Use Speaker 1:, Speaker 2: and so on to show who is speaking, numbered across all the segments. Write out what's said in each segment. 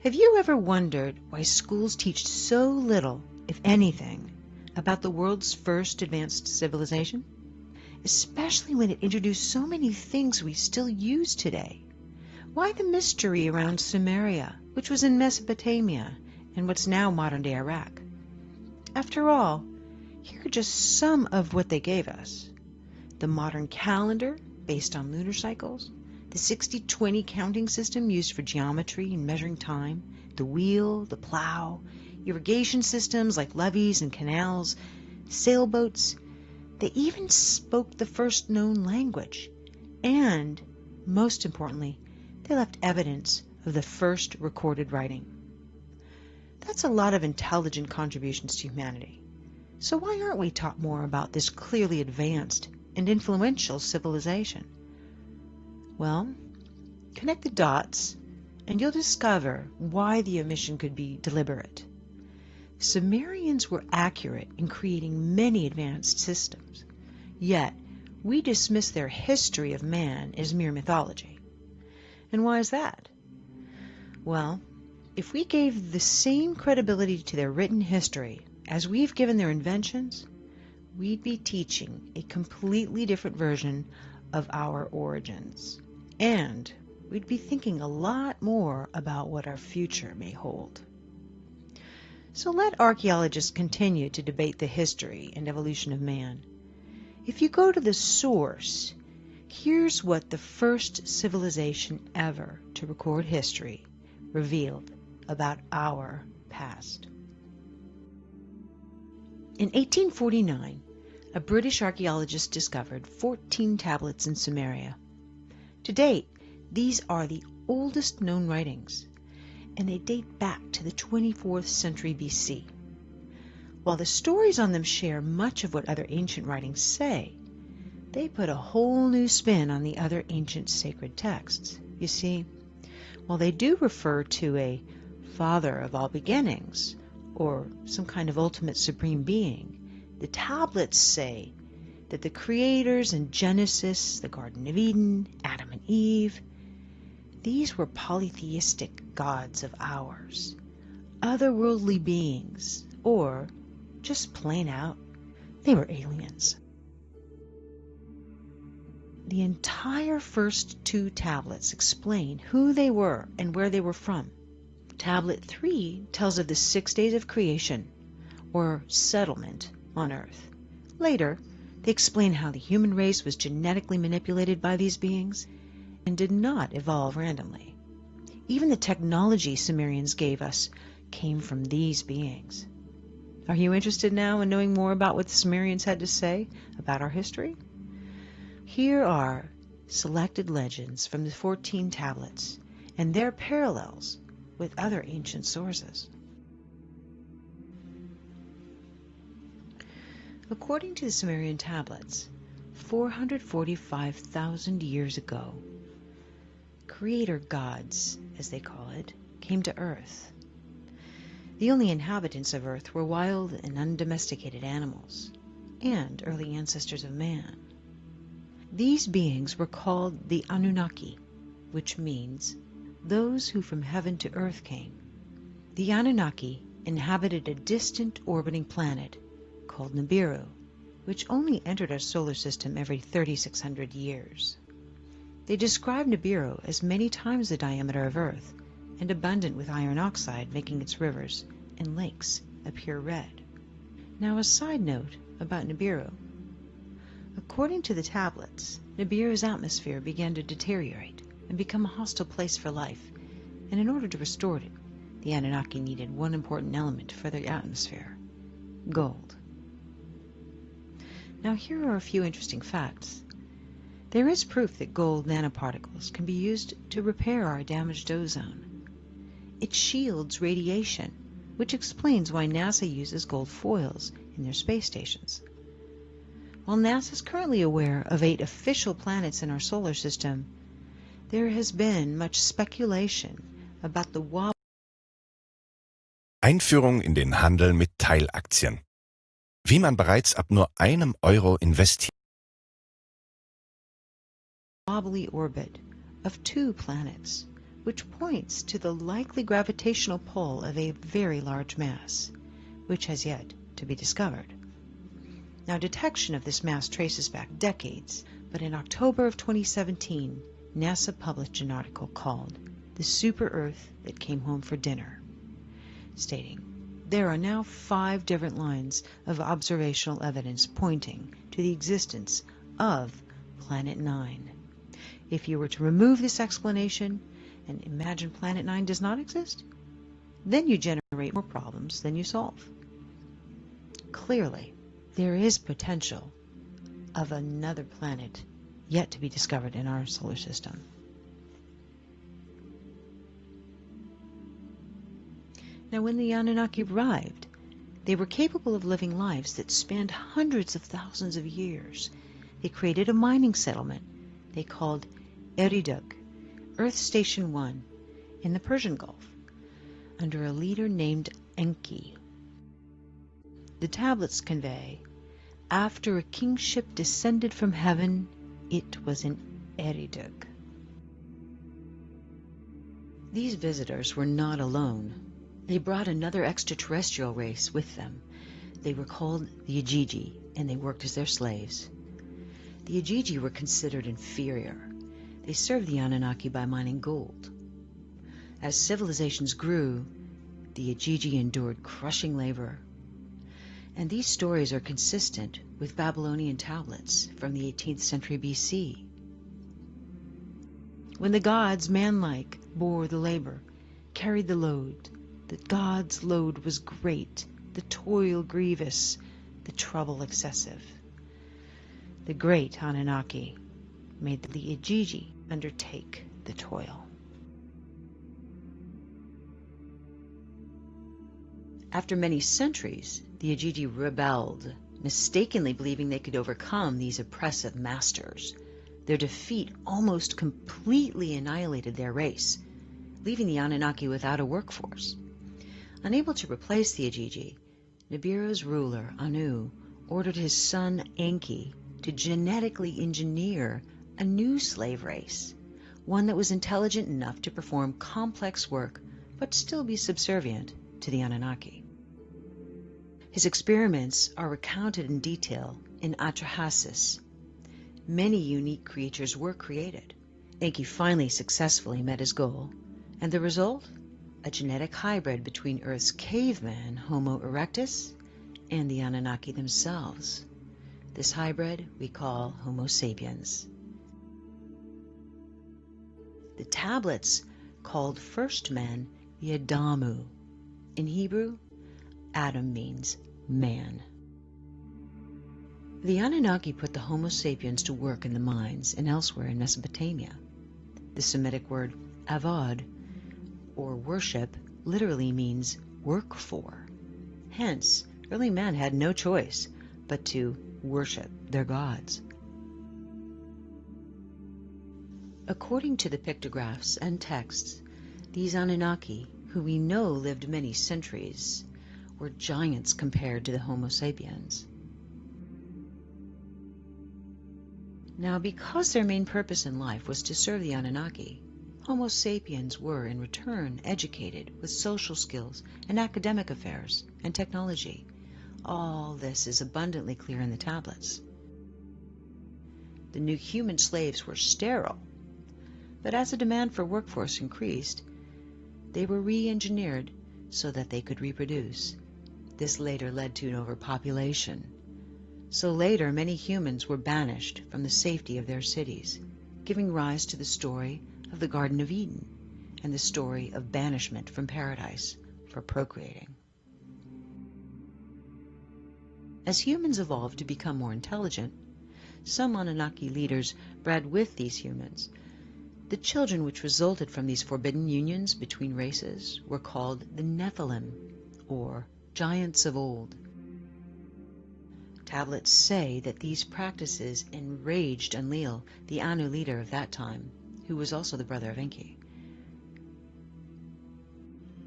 Speaker 1: Have you ever wondered why schools teach so little, if anything, about the world's first advanced civilization? Especially when it introduced so many things we still use today. Why the mystery around Sumeria, which was in Mesopotamia and what's now modern-day Iraq? After all, here are just some of what they gave us. The modern calendar, based on lunar cycles, the 60-20 counting system used for geometry and measuring time, the wheel, the plow, irrigation systems like levees and canals, sailboats. They even spoke the first known language. And, most importantly, they left evidence of the first recorded writing. That's a lot of intelligent contributions to humanity. So why aren't we taught more about this clearly advanced and influential civilization? Well, connect the dots and you'll discover why the omission could be deliberate. Sumerians were accurate in creating many advanced systems, yet we dismiss their history of man as mere mythology. And why is that? Well, if we gave the same credibility to their written history as we've given their inventions, we'd be teaching a completely different version of our origins. And we'd be thinking a lot more about what our future may hold. So let archaeologists continue to debate the history and evolution of man. If you go to the source, here's what the first civilization ever to record history revealed about our past. In 1849, a British archaeologist discovered 14 tablets in Sumeria. To date, these are the oldest known writings, and they date back to the 24th century BC. While the stories on them share much of what other ancient writings say, they put a whole new spin on the other ancient sacred texts. You see, while they do refer to a father of all beginnings, or some kind of ultimate supreme being, the tablets say that the creators in Genesis, the Garden of Eden, Adam and Eve, these were polytheistic gods of ours, otherworldly beings, or just plain out, they were aliens. The entire first 2 tablets explain who they were and where they were from. Tablet 3 tells of the 6 days of creation, or settlement, on Earth. Later, they explain how the human race was genetically manipulated by these beings and did not evolve randomly. Even the technology Sumerians gave us came from these beings. Are you interested now in knowing more about what the Sumerians had to say about our history? Here are selected legends from the 14 tablets and their parallels with other ancient sources. According to the Sumerian tablets, 445,000 years ago, creator gods, as they call it, came to Earth. The only inhabitants of Earth were wild and undomesticated animals, and early ancestors of man. These beings were called the Anunnaki, which means those who from heaven to earth came. The Anunnaki inhabited a distant orbiting planet called Nibiru, which only entered our solar system every 3,600 years. They describe Nibiru as many times the diameter of Earth and abundant with iron oxide, making its rivers and lakes appear red. Now a side note about Nibiru. According to the tablets, Nibiru's atmosphere began to deteriorate and become a hostile place for life, and in order to restore it, the Anunnaki needed one important element for their atmosphere: gold. Now here are a few interesting facts. There is proof that gold nanoparticles can be used to repair our damaged ozone. It shields radiation, which explains why NASA uses gold foils in their space stations. While NASA is currently aware of 8 official planets in our solar system, there has been much speculation about the
Speaker 2: Einführung in den Handel mit Teilaktien. Wie man bereits ab nur einem Euro investiert.
Speaker 1: wobbly orbit of 2 planets, which points to the likely gravitational pull of a very large mass, which has yet to be discovered. Now, detection of this mass traces back decades, but in October of 2017, NASA published an article called "The Super Earth That Came Home for Dinner," stating, "There are now 5 different lines of observational evidence pointing to the existence of Planet 9. If you were to remove this explanation and imagine Planet 9 does not exist, then you generate more problems than you solve." Clearly, there is potential of another planet yet to be discovered in our solar system. Now, when the Anunnaki arrived, they were capable of living lives that spanned hundreds of thousands of years. They created a mining settlement they called Eridug, Earth Station 1, in the Persian Gulf, under a leader named Enki. The tablets convey, "After a kingship descended from heaven, it was in Eridug." These visitors were not alone. They brought another extraterrestrial race with them. They were called the Ajiji, and they worked as their slaves. The Ajiji were considered inferior. They served the Anunnaki by mining gold. As civilizations grew, the Ajiji endured crushing labor. And these stories are consistent with Babylonian tablets from the 18th century BC. When the gods, manlike, bore the labor, carried the load, the gods' load was great, the toil grievous, the trouble excessive. The great Anunnaki made the Ajiji undertake the toil. After many centuries, the Ajiji rebelled, mistakenly believing they could overcome these oppressive masters. Their defeat almost completely annihilated their race, leaving the Anunnaki without a workforce. Unable to replace the Ajiji, Nibiru's ruler, Anu, ordered his son Enki to genetically engineer a new slave race, one that was intelligent enough to perform complex work but still be subservient to the Anunnaki. His experiments are recounted in detail in Atrahasis. Many unique creatures were created. Enki finally successfully met his goal, and the result? A genetic hybrid between Earth's caveman, Homo erectus, and the Anunnaki themselves. This hybrid we call Homo sapiens. The tablets called first men the Adamu. In Hebrew, Adam means man. The Anunnaki put the Homo sapiens to work in the mines and elsewhere in Mesopotamia. The Semitic word avad, or worship, literally means work for. Hence, early men had no choice but to worship their gods. According to the pictographs and texts, these Anunnaki, who we know lived many centuries, were giants compared to the Homo sapiens. Now, because their main purpose in life was to serve the Anunnaki, Homo sapiens were, in return, educated with social skills and academic affairs and technology. All this is abundantly clear in the tablets. The new human slaves were sterile, but as the demand for workforce increased, they were re-engineered so that they could reproduce. This later led to an overpopulation. So later, many humans were banished from the safety of their cities, giving rise to the story of the Garden of Eden and the story of banishment from paradise for procreating. As humans evolved to become more intelligent, some Anunnaki leaders bred with these humans. The children which resulted from these forbidden unions between races were called the Nephilim, or giants of old. Tablets say that these practices enraged Enlil, the Anu leader of that time, who was also the brother of Enki.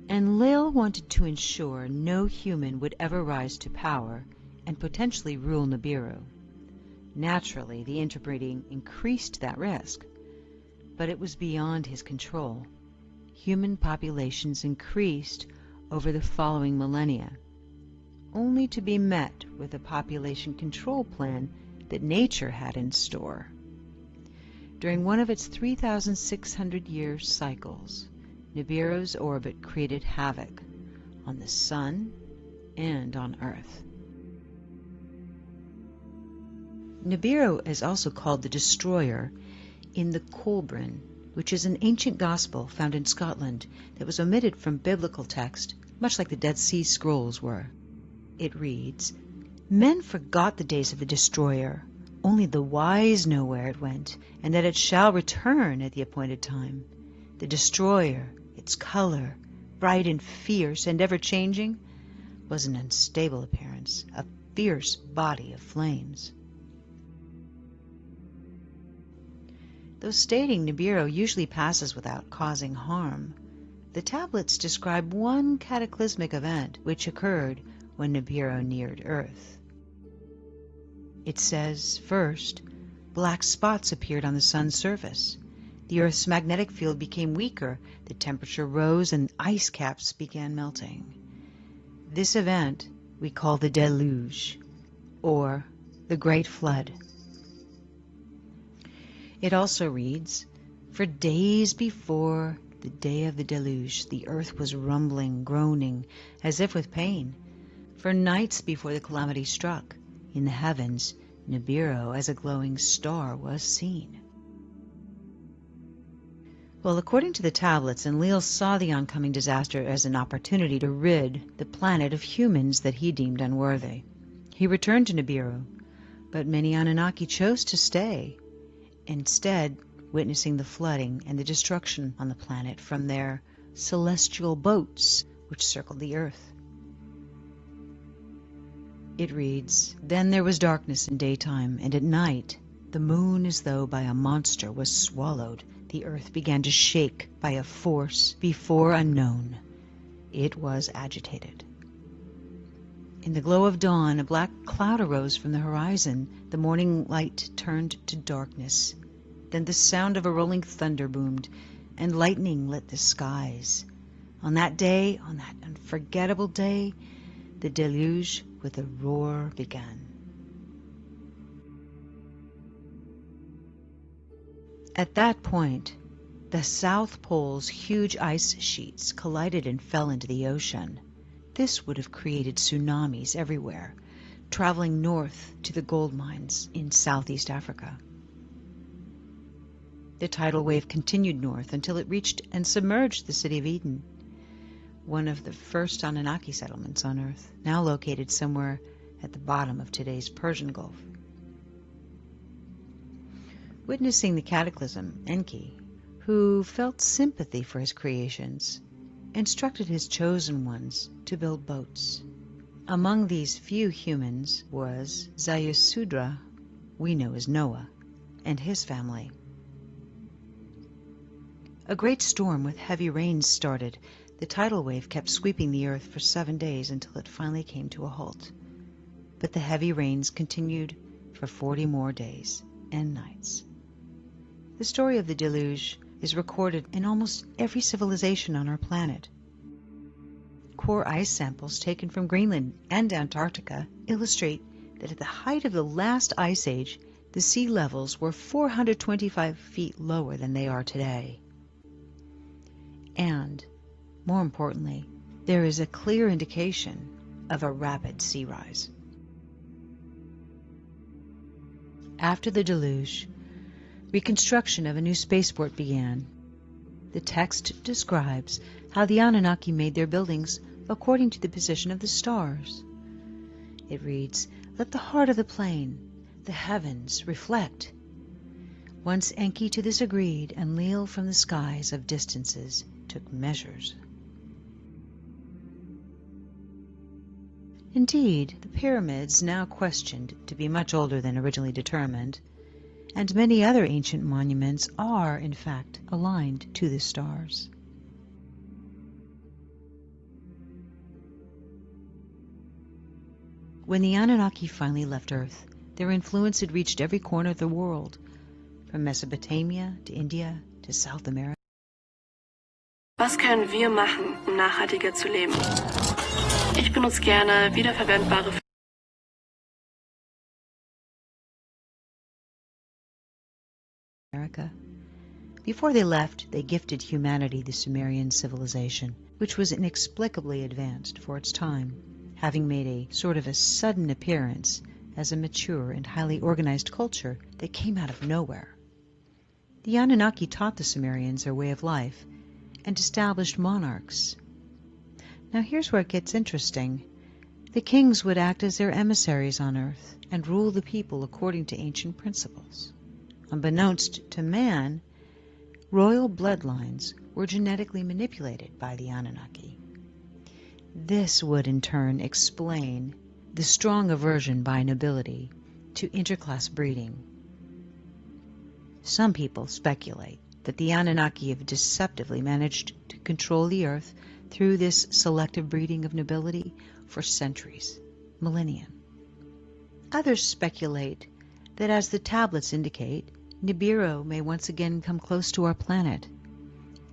Speaker 1: Enlil wanted to ensure no human would ever rise to power and potentially rule Nibiru. Naturally, the interbreeding increased that risk, but it was beyond his control. human populations increased over the following millennia, only to be met with a population control plan that nature had in store. During one of its 3,600-year cycles, Nibiru's orbit created havoc on the Sun and on Earth. Nibiru is also called the Destroyer in the Kolbrin, which is an ancient gospel found in Scotland that was omitted from biblical text, much like the Dead Sea Scrolls were. It reads, "Men forgot the days of the Destroyer. Only the wise know where it went, and that it shall return at the appointed time. The Destroyer, its color, bright and fierce and ever-changing, was an unstable appearance, a fierce body of flames." Though stating Nibiru usually passes without causing harm, the tablets describe one cataclysmic event which occurred when Nibiru neared Earth. It says, first, black spots appeared on the Sun's surface. The Earth's magnetic field became weaker, the temperature rose, and ice caps began melting. This event we call the deluge, or the Great Flood. It also reads, "For days before the day of the deluge, the earth was rumbling, groaning, as if with pain. For nights before the calamity struck, in the heavens, Nibiru as a glowing star was seen." Well, according to the tablets, Enlil saw the oncoming disaster as an opportunity to rid the planet of humans that he deemed unworthy. He returned to Nibiru, but many Anunnaki chose to stay, instead witnessing the flooding and the destruction on the planet from their celestial boats which circled the earth. It reads, "Then there was darkness in daytime, and at night the moon as though by a monster was swallowed. The earth began to shake by a force before unknown. It was agitated. In the glow of dawn, a black cloud arose from the horizon. The morning light turned to darkness. Then the sound of a rolling thunder boomed, and lightning lit the skies. On that day, on that unforgettable day, the deluge with a roar began." At that point, the South Pole's huge ice sheets collided and fell into the ocean. This would have created tsunamis everywhere, traveling north to the gold mines in Southeast Africa. The tidal wave continued north until it reached and submerged the city of Eden, one of the first Anunnaki settlements on Earth, now located somewhere at the bottom of today's Persian Gulf. Witnessing the cataclysm, Enki, who felt sympathy for his creations, instructed his chosen ones to build boats. Among these few humans was Zayasudra, we know as Noah, and his family. A great storm with heavy rains started. The tidal wave kept sweeping the earth for 7 days until it finally came to a halt. But the heavy rains continued for 40 more days and nights. The story of the deluge is recorded in almost every civilization on our planet. Core ice samples taken from Greenland and Antarctica illustrate that at the height of the last ice age, the sea levels were 425 feet lower than they are today. And, more importantly, there is a clear indication of a rapid sea rise. After the deluge, reconstruction of a new spaceport began. The text describes how the Anunnaki made their buildings according to the position of the stars. It reads, "Let the heart of the plane, the heavens, reflect." Once Enki to this agreed, Enlil from the skies of distances took measures. Indeed, the pyramids, now questioned to be much older than originally determined, and many other ancient monuments are, in fact, aligned to the stars. When the Anunnaki finally left Earth, their influence had reached every corner of the world, from Mesopotamia to India to South America.
Speaker 3: Was können wir machen, um nachhaltiger zu leben? Ich benutze gerne wiederverwendbare
Speaker 1: America. Before they left, they gifted humanity the Sumerian civilization, which was inexplicably advanced for its time, having made a sort of a sudden appearance as a mature and highly organized culture that came out of nowhere. The Anunnaki taught the Sumerians their way of life and established monarchs. Now here's where it gets interesting. The kings would act as their emissaries on Earth and rule the people according to ancient principles. Unbeknownst to man, royal bloodlines were genetically manipulated by the Anunnaki. This would in turn explain the strong aversion by nobility to interclass breeding. Some people speculate that the Anunnaki have deceptively managed to control the Earth through this selective breeding of nobility for centuries, millennia. Others speculate that, as the tablets indicate, Nibiru may once again come close to our planet,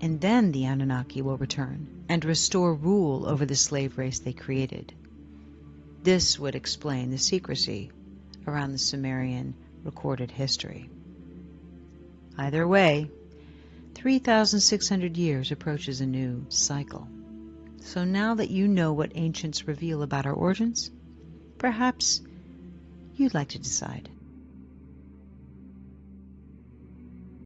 Speaker 1: and then the Anunnaki will return and restore rule over the slave race they created. This would explain the secrecy around the Sumerian recorded history. Either way, 3,600 years approaches a new cycle. So now that you know what ancients reveal about our origins, perhaps you'd like to decide.